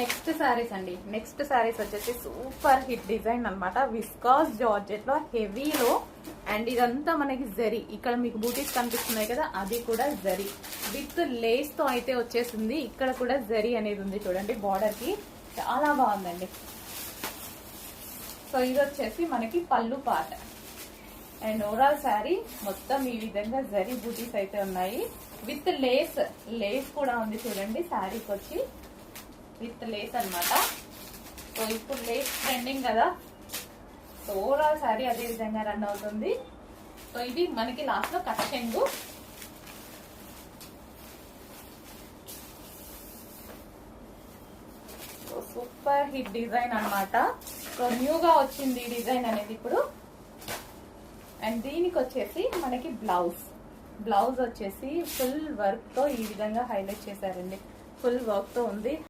Next saris అండి. Next saris వచ్చేసి super hit design అనమాట. విస్కాస్ జార్జెట్ లో హెవీలో, అండ్ ఇదంతా మనకి జరీ. ఇక్కడ మీకు బూటీస్ కనిపిస్తున్నాయి కదా, అది కూడా జరీ విత్ లేస్ తో అయితే వచ్చేసింది. ఇక్కడ కూడా జరీ అనేది ఉంది చూడండి బార్డర్ కి, చాలా బాగుందండి. సో ఇది వచ్చేసి మనకి పళ్ళు పార్ట్, అండ్ ఓవరాల్ శారీ మొత్తం ఈ విధంగా జరీ బూటీస్ అయితే ఉన్నాయి విత్ లేస్. లేస్ కూడా ఉంది చూడండి శారీకి వచ్చి, విత్ లేస్ అనమాట. సో ఇప్పుడు లేస్ ట్రెండింగ్ కదా, సో ఓవరాల్ శారీ అదే విధంగా రన్ అవుతుంది. సో ఇది మనకి లాస్ట్ లో కట్ చెంగు. సో సూపర్ హిట్ డిజైన్ అనమాట. సో న్యూగా వచ్చింది ఈ డిజైన్ అనేది ఇప్పుడు. అండ్ దీనికి వచ్చేసి మనకి బ్లౌజ్ వచ్చేసి ఫుల్ వర్క్ తో ఈ విధంగా హైలైట్ చేశారండి. ఫుల్ వర్క్ తో ఉంది.